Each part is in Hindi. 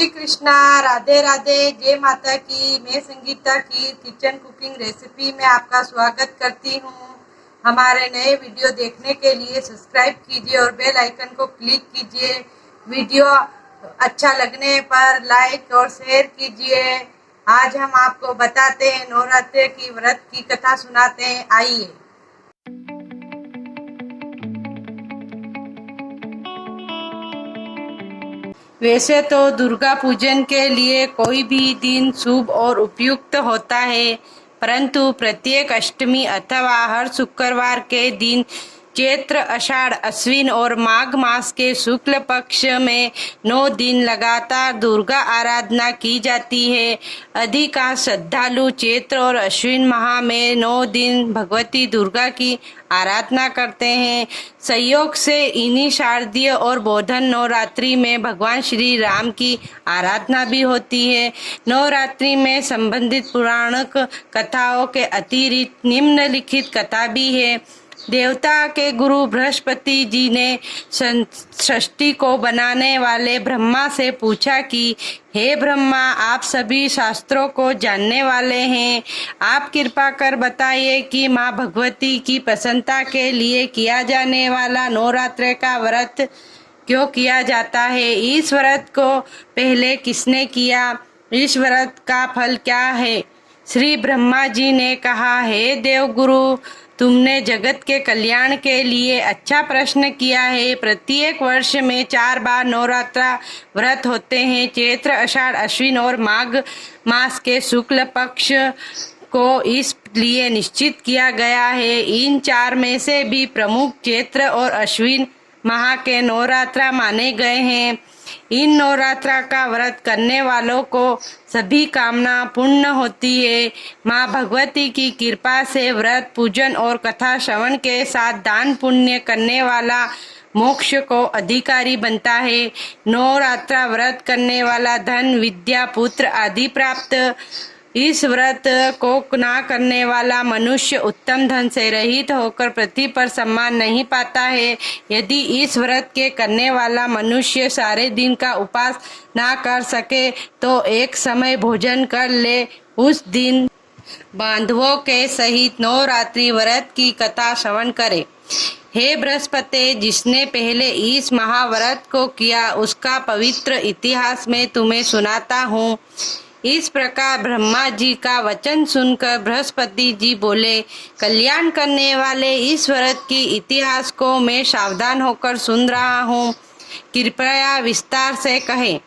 श्री कृष्णा, राधे राधे, जय माता की। मैं संगीता की किचन कुकिंग रेसिपी में आपका स्वागत करती हूँ। हमारे नए वीडियो देखने के लिए सब्सक्राइब कीजिए और बेल आइकन को क्लिक कीजिए। वीडियो अच्छा लगने पर लाइक और शेयर कीजिए। आज हम आपको बताते हैं नवरात्रि की व्रत की कथा सुनाते हैं, आइए। वैसे तो दुर्गा पूजन के लिए कोई भी दिन शुभ और उपयुक्त होता है, परंतु प्रत्येक अष्टमी अथवा हर शुक्रवार के दिन चैत्र, आषाढ़, अश्विन और माघ मास के शुक्ल पक्ष में 9 दिन लगातार दुर्गा आराधना की जाती है। अधिकांश श्रद्धालु चैत्र और अश्विन माह में 9 दिन भगवती दुर्गा की आराधना करते हैं। संयोग से इन्हीं शारदीय और बोधन नवरात्रि में भगवान श्री राम की आराधना भी होती है। नवरात्रि में संबंधित पुराणिक कथाओं के अतिरिक्त निम्नलिखित कथा भी है। देवता के गुरु बृहस्पति जी ने सृष्टि को बनाने वाले ब्रह्मा से पूछा कि हे ब्रह्मा, आप सभी शास्त्रों को जानने वाले हैं, आप कृपा कर बताइए कि माँ भगवती की प्रसन्नता के लिए किया जाने वाला नवरात्र का व्रत क्यों किया जाता है। इस व्रत को पहले किसने किया, इस व्रत का फल क्या है। श्री ब्रह्मा जी ने कहा, हे देवगुरु, तुमने जगत के कल्याण के लिए अच्छा प्रश्न किया है। प्रत्येक वर्ष में 4 बार नवरात्र व्रत होते हैं। चैत्र, आषाढ़, अश्विन और माघ मास के शुक्ल पक्ष को इस लिए निश्चित किया गया है। इन 4 में से भी प्रमुख चैत्र और अश्विन माह के नवरात्र माने गए हैं। इन नवरात्रा का व्रत करने वालों को सभी कामना पूर्ण होती है। माँ भगवती की कृपा से व्रत, पूजन और कथा श्रवण के साथ दान पुण्य करने वाला मोक्ष को अधिकारी बनता है। नवरात्रा व्रत करने वाला धन, विद्या, पुत्र आदि प्राप्त। इस व्रत को ना करने वाला मनुष्य उत्तम धन से रहित होकर पृथ्वी पर सम्मान नहीं पाता है। यदि इस व्रत के करने वाला मनुष्य सारे दिन का उपवास ना कर सके तो एक समय भोजन कर ले, उस दिन बांधवों के सहित नवरात्रि व्रत की कथा श्रवण करे। हे बृहस्पति, जिसने पहले इस महाव्रत को किया उसका पवित्र इतिहास मैं तुम्हें सुनाता हूँ। इस प्रकार ब्रह्मा जी का वचन सुनकर बृहस्पति जी बोले, कल्याण करने वाले इस व्रत की इतिहास को मैं सावधान होकर सुन रहा हूँ, कृपया विस्तार से कहें।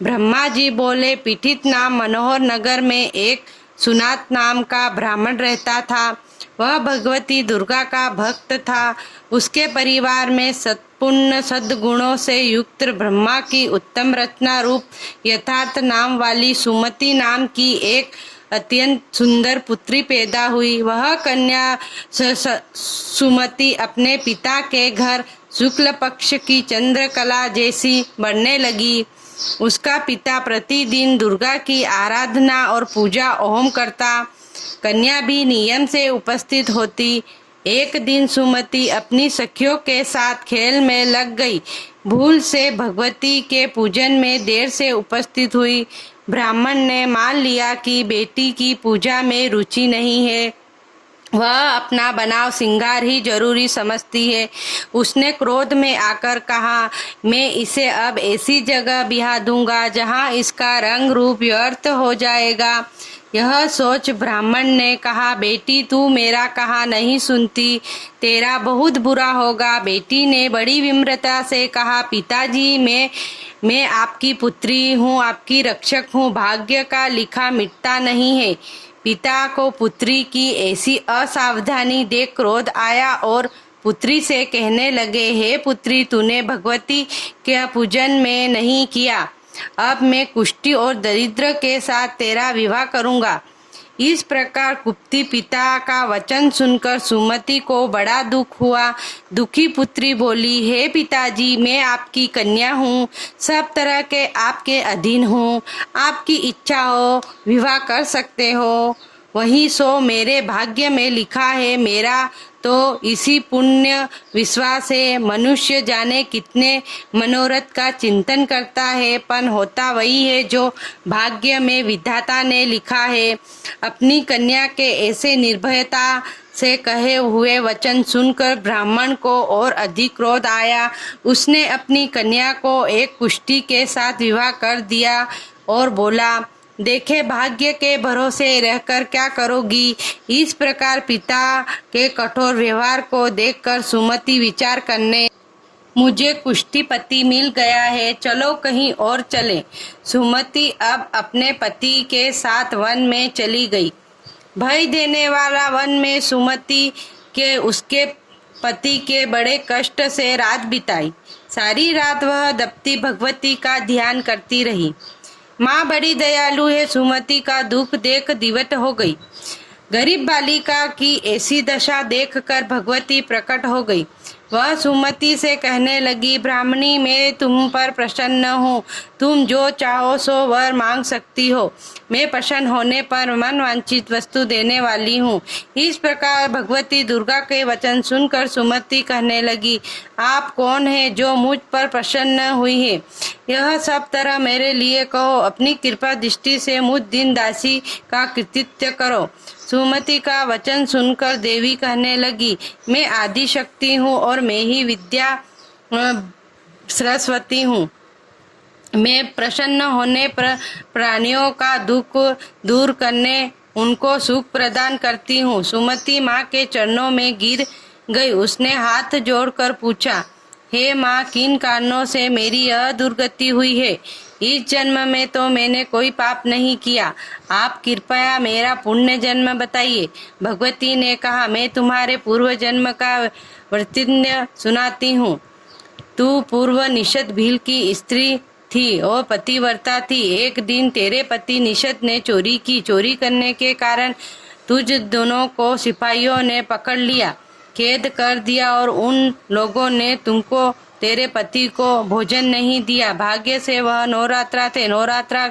ब्रह्मा जी बोले, पीठित नाम मनोहर नगर में एक सुनात नाम का ब्राह्मण रहता था। वह भगवती दुर्गा का भक्त था। उसके परिवार में सत्पुण्य सद्गुणों से युक्त ब्रह्मा की उत्तम रचना रूप यथार्थ नाम वाली सुमति नाम की एक अत्यंत सुंदर पुत्री पैदा हुई। वह कन्या सुमति अपने पिता के घर शुक्ल पक्ष की चंद्रकला जैसी बढ़ने लगी। उसका पिता प्रतिदिन दुर्गा की आराधना और पूजा होम करता। कन्या भी नियम से उपस्थित होती। एक दिन सुमति अपनी सखियों के साथ खेल में लग गई। भूल से भगवती के पूजन में देर से उपस्थित हुई। ब्राह्मण ने मान लिया कि बेटी की पूजा में रुचि नहीं है, वह अपना बनाव श्रृंगार ही जरूरी समझती है। उसने क्रोध में आकर कहा, मैं इसे अब ऐसी जगह बिहा दूंगा जहाँ इसका रंग रूप व्यर्थ हो जाएगा। यह सोच ब्राह्मण ने कहा, बेटी तू मेरा कहा नहीं सुनती, तेरा बहुत बुरा होगा। बेटी ने बड़ी विम्रता से कहा, पिताजी मैं आपकी पुत्री हूँ, आपकी रक्षक हूँ, भाग्य का लिखा मिटता नहीं है। पिता को पुत्री की ऐसी असावधानी देख क्रोध आया और पुत्री से कहने लगे, हे पुत्री, तूने भगवती के पूजन में नहीं किया, अब मैं कुष्ठी और दरिद्र के साथ तेरा विवाह करूंगा। इस प्रकार कुप्ती पिता का वचन सुनकर सुमति को बड़ा दुख हुआ। दुखी पुत्री बोली, हे पिताजी, मैं आपकी कन्या हूँ, सब तरह के आपके अधीन हूँ, आपकी इच्छा हो विवाह कर सकते हो। वही सो मेरे भाग्य में लिखा है, मेरा तो इसी पुण्य विश्वास है। मनुष्य जाने कितने मनोरथ का चिंतन करता है, पर होता वही है जो भाग्य में विधाता ने लिखा है। अपनी कन्या के ऐसे निर्भयता से कहे हुए वचन सुनकर ब्राह्मण को और अधिक क्रोध आया। उसने अपनी कन्या को एक कुष्ठी के साथ विवाह कर दिया और बोला, देखे भाग्य के भरोसे रहकर क्या करोगी। इस प्रकार पिता के कठोर व्यवहार को देखकर सुमति विचार करने, मुझे कुष्ठीपति मिल गया है, चलो कहीं और चले। सुमति अब अपने पति के साथ वन में चली गई। भय देने वाला वन में सुमति के उसके पति के बड़े कष्ट से रात बिताई। सारी रात वह दप्ती भगवती का ध्यान करती रही। माँ बड़ी दयालु है, सुमति का दुख देख दिवट हो गई। गरीब बालिका की ऐसी दशा देखकर भगवती प्रकट हो गई। वह सुमति से कहने लगी, ब्राह्मणी, मैं तुम पर प्रसन्न हूँ, तुम जो चाहो सो वर मांग सकती हो। मैं प्रसन्न होने पर मन वांछित वस्तु देने वाली हूँ। इस प्रकार भगवती दुर्गा के वचन सुनकर सुमति कहने लगी, आप कौन है जो मुझ पर प्रसन्न हुई है? यह सब तरह मेरे लिए कहो, अपनी कृपा दृष्टि से मुझ दीन दासी का कृतित्व करो। सुमति का वचन सुनकर देवी कहने लगी, मैं आदि शक्ति हूँ और मैं ही विद्या सरस्वती हूँ। मैं प्रसन्न होने पर प्राणियों का दुख दूर करने, उनको सुख प्रदान करती हूँ। सुमति माँ के चरणों में गिर गई। उसने हाथ जोड़कर पूछा, हे माँ, किन कारणों से मेरी यह दुर्गति हुई है? इस जन्म में तो मैंने कोई पाप नहीं किया, आप कृपया मेरा पुण्य जन्म बताइए। भगवती ने कहा, मैं तुम्हारे पूर्व जन्म का वृत्तांत सुनाती हूँ। तू पूर्व निषद भील की स्त्री थी और पतिव्रता थी। एक दिन तेरे पति निषद ने चोरी की। चोरी करने के कारण तुझ दोनों को सिपाहियों ने पकड़ लिया, कैद कर दिया और उन लोगों ने तुमको, तेरे पति को भोजन नहीं दिया। भाग्य से वह नवरात्रा थे। नवरात्रा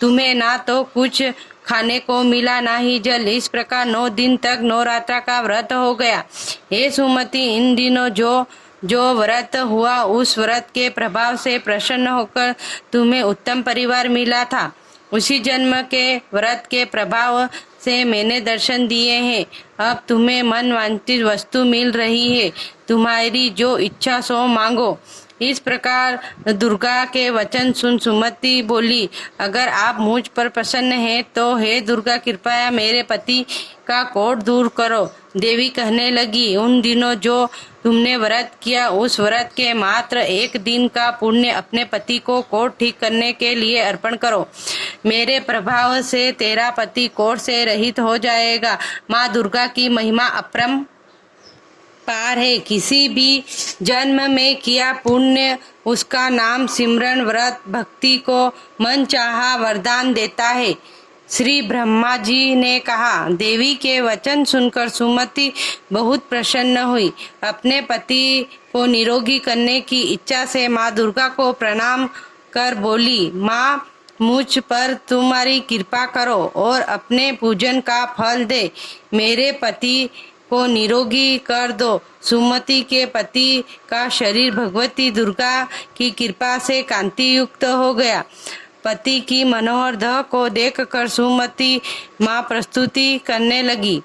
तुम्हें ना तो कुछ खाने को मिला ना ही जल। इस प्रकार 9 दिन तक नवरात्रा का व्रत हो गया। हे सुमति, इन दिनों जो व्रत हुआ उस व्रत के प्रभाव से प्रसन्न होकर तुम्हें उत्तम परिवार मिला था। उसी जन्म के व्रत के प्रभाव से मैंने दर्शन दिए हैं। अब तुम्हें मन वांछित वस्तु मिल रही है, तुम्हारी जो इच्छा सो मांगो। इस प्रकार दुर्गा के वचन सुन सुमति बोली, अगर आप मुझ पर प्रसन्न हैं तो हे दुर्गा, कृपया मेरे पति का कोढ़ दूर करो। देवी कहने लगी, उन दिनों जो तुमने व्रत किया उस व्रत के मात्र 1 दिन का पुण्य अपने पति को कोढ़ ठीक करने के लिए अर्पण करो। मेरे प्रभाव से तेरा पति कोढ़ से रहित हो जाएगा। माँ दुर्गा की महिमा अपरम पार है। किसी भी जन्म में किया पुण्य उसका नाम सिमरन व्रत भक्ति को मन चाहा वरदान देता है। श्री ब्रह्मा जी ने कहा। देवी के वचन सुनकर सुमति बहुत प्रसन्न हुई। अपने पति को निरोगी करने की इच्छा से माँ दुर्गा को प्रणाम कर बोली, माँ, मुझ पर तुम्हारी कृपा करो और अपने पूजन का फल दे। मेरे पति को निरोगी कर दो। सुमति के पति का शरीर भगवती दुर्गा की कृपा से कांति युक्त हो गया। पति की मनोहर देह को देखकर सुमति माँ प्रस्तुति करने लगी।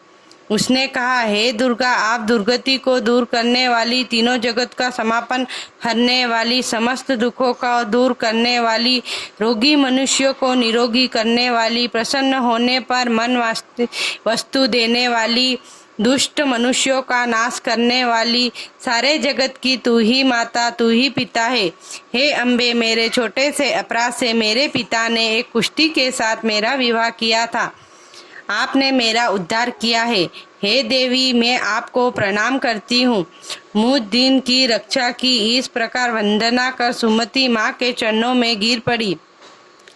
उसने कहा, हे दुर्गा, आप दुर्गति को दूर करने वाली, तीनों जगत का समापन करने वाली, समस्त दुखों का दूर करने वाली, रोगी मनुष्यों को निरोगी करने वाली, प्रसन्न होने पर मन वस्तु देने वाली, दुष्ट मनुष्यों का नाश करने वाली, सारे जगत की तू ही माता, तू ही पिता है। हे अम्बे, मेरे छोटे से अपराध से मेरे पिता ने एक कुष्ठी के साथ मेरा विवाह किया था। आपने मेरा उद्धार किया है। हे देवी, मैं आपको प्रणाम करती हूँ। मुझ दिन की रक्षा की। इस प्रकार वंदना कर सुमति माँ के चरणों में गिर पड़ी।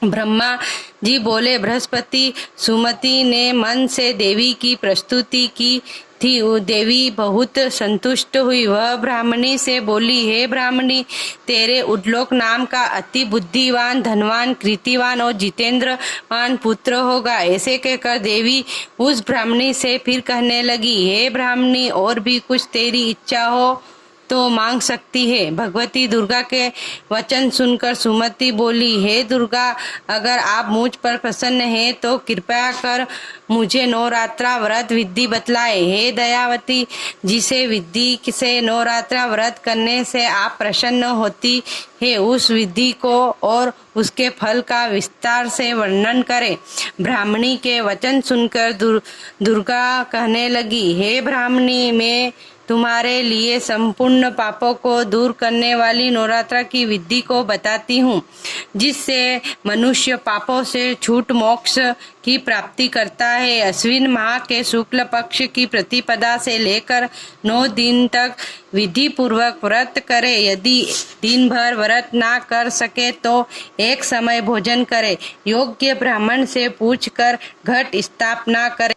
ब्रह्मा जी बोले, बृहस्पति, सुमति ने मन से देवी की प्रस्तुति की थी। वो देवी बहुत संतुष्ट हुई। वह ब्राह्मणी से बोली, हे ब्राह्मणी, तेरे उद्लोक नाम का अति बुद्धिवान, धनवान, कीर्तिवान और जितेंद्रवान पुत्र होगा। ऐसे कहकर देवी उस ब्राह्मणी से फिर कहने लगी, हे ब्राह्मणी, और भी कुछ तेरी इच्छा हो तो मांग सकती है। भगवती दुर्गा के वचन सुनकर सुमति बोली, हे दुर्गा, अगर आप मुझ पर प्रसन्न हैं तो कृपया कर मुझे नवरात्रा व्रत विधि बतलाए। हे दयावती, जिसे विधि से नवरात्रा व्रत करने से आप प्रसन्न होती है, उस विधि को और उसके फल का विस्तार से वर्णन करें। ब्राह्मणी के वचन सुनकर दुर्गा कहने लगी, हे ब्राह्मणी, मैं तुम्हारे लिए संपूर्ण पापों को दूर करने वाली नवरात्रा की विधि को बताती हूँ, जिससे मनुष्य पापों से छूट मोक्ष की प्राप्ति करता है। अश्विन माह के शुक्ल पक्ष की प्रतिपदा से लेकर 9 दिन तक विधि पूर्वक व्रत करे। यदि दिन भर व्रत ना कर सके तो एक समय भोजन करे। योग्य ब्राह्मण से पूछकर घट स्थापना करे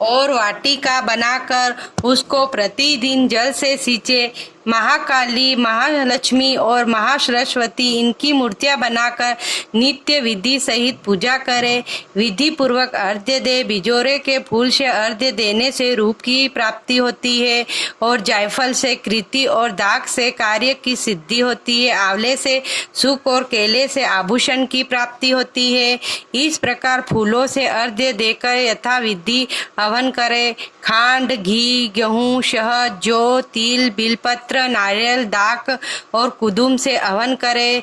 और वाटिका बनाकर उसको प्रतिदिन जल से सींचे। महाकाली, महालक्ष्मी और महासरस्वती इनकी मूर्तियां बनाकर नित्य विधि सहित पूजा करे। विधि पूर्वक अर्घ्य दे। बिजोरे के फूल से अर्घ्य देने से रूप की प्राप्ति होती है और जायफल से कीर्ति और दाग से कार्य की सिद्धि होती है। आंवले से सुख और केले से आभूषण की प्राप्ति होती है। इस प्रकार फूलों से अर्घ्य देकर यथा विधि हवन करे। खांड, घी, गेहूं, शहद, जौ, तिल, बिलपत्र, नारियल, दाक और कुदुम से हवन करे।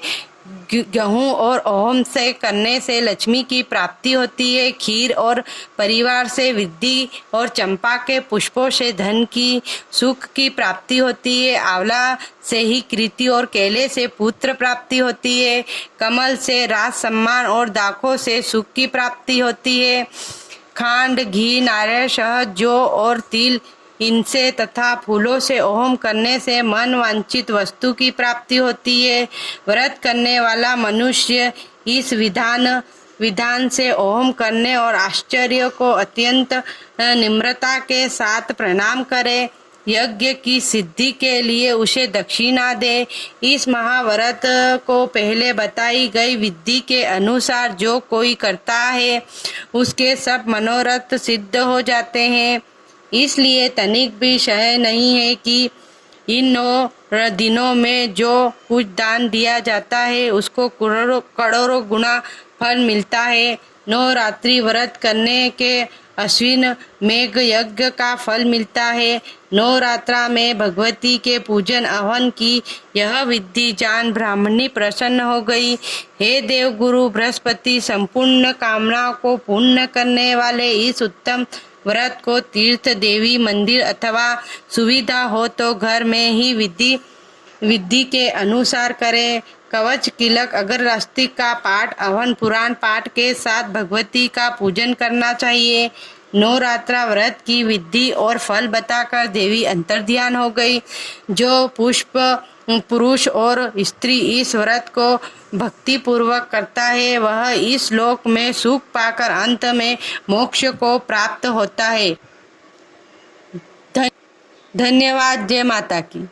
गेहूं और ओम से करने से लक्ष्मी की प्राप्ति होती है। खीर और परिवार से विद्धि और चंपा के पुष्पों से धन की, सुख की प्राप्ति होती है। आंवला से ही कीर्ति और केले से पुत्र प्राप्ति होती है। कमल से राज सम्मान और दाखों से सुख की प्राप्ति होती है। खांड, घी, नारियल, शहद, जौ और तिल इनसे तथा फूलों से होम करने से मन वांछित वस्तु की प्राप्ति होती है। व्रत करने वाला मनुष्य इस विधान से होम करने और आश्चर्य को अत्यंत निम्रता के साथ प्रणाम करे। यज्ञ की सिद्धि के लिए उसे दक्षिणा दे। इस महाव्रत को पहले बताई गई विधि के अनुसार जो कोई करता है उसके सब मनोरथ सिद्ध हो जाते हैं। इसलिए तनिक भी शय नहीं है कि इन 9 दिनों में जो कुछ दान दिया जाता है उसको करोड़ों गुना फल मिलता है। नवरात्रि व्रत करने के अश्विन मेघ यज्ञ का फल मिलता है। नवरात्रा में भगवती के पूजन हवन की यह विधि जान ब्राह्मणी प्रसन्न हो गई। हे देव गुरु बृहस्पति, संपूर्ण कामनाओं को पूर्ण करने वाले इस उत्तम व्रत को तीर्थ, देवी मंदिर अथवा सुविधा हो तो घर में ही विधि के अनुसार करें। कवच, किलक, अगरबत्ती का पाठ, हवन, पुराण पाठ के साथ भगवती का पूजन करना चाहिए। नवरात्रा व्रत की विधि और फल बताकर देवी अंतर्ध्यान हो गई। जो पुरुष और स्त्री इस व्रत को भक्ति पूर्वक करता है वह इस लोक में सुख पाकर अंत में मोक्ष को प्राप्त होता है। धन्यवाद। जय माता की।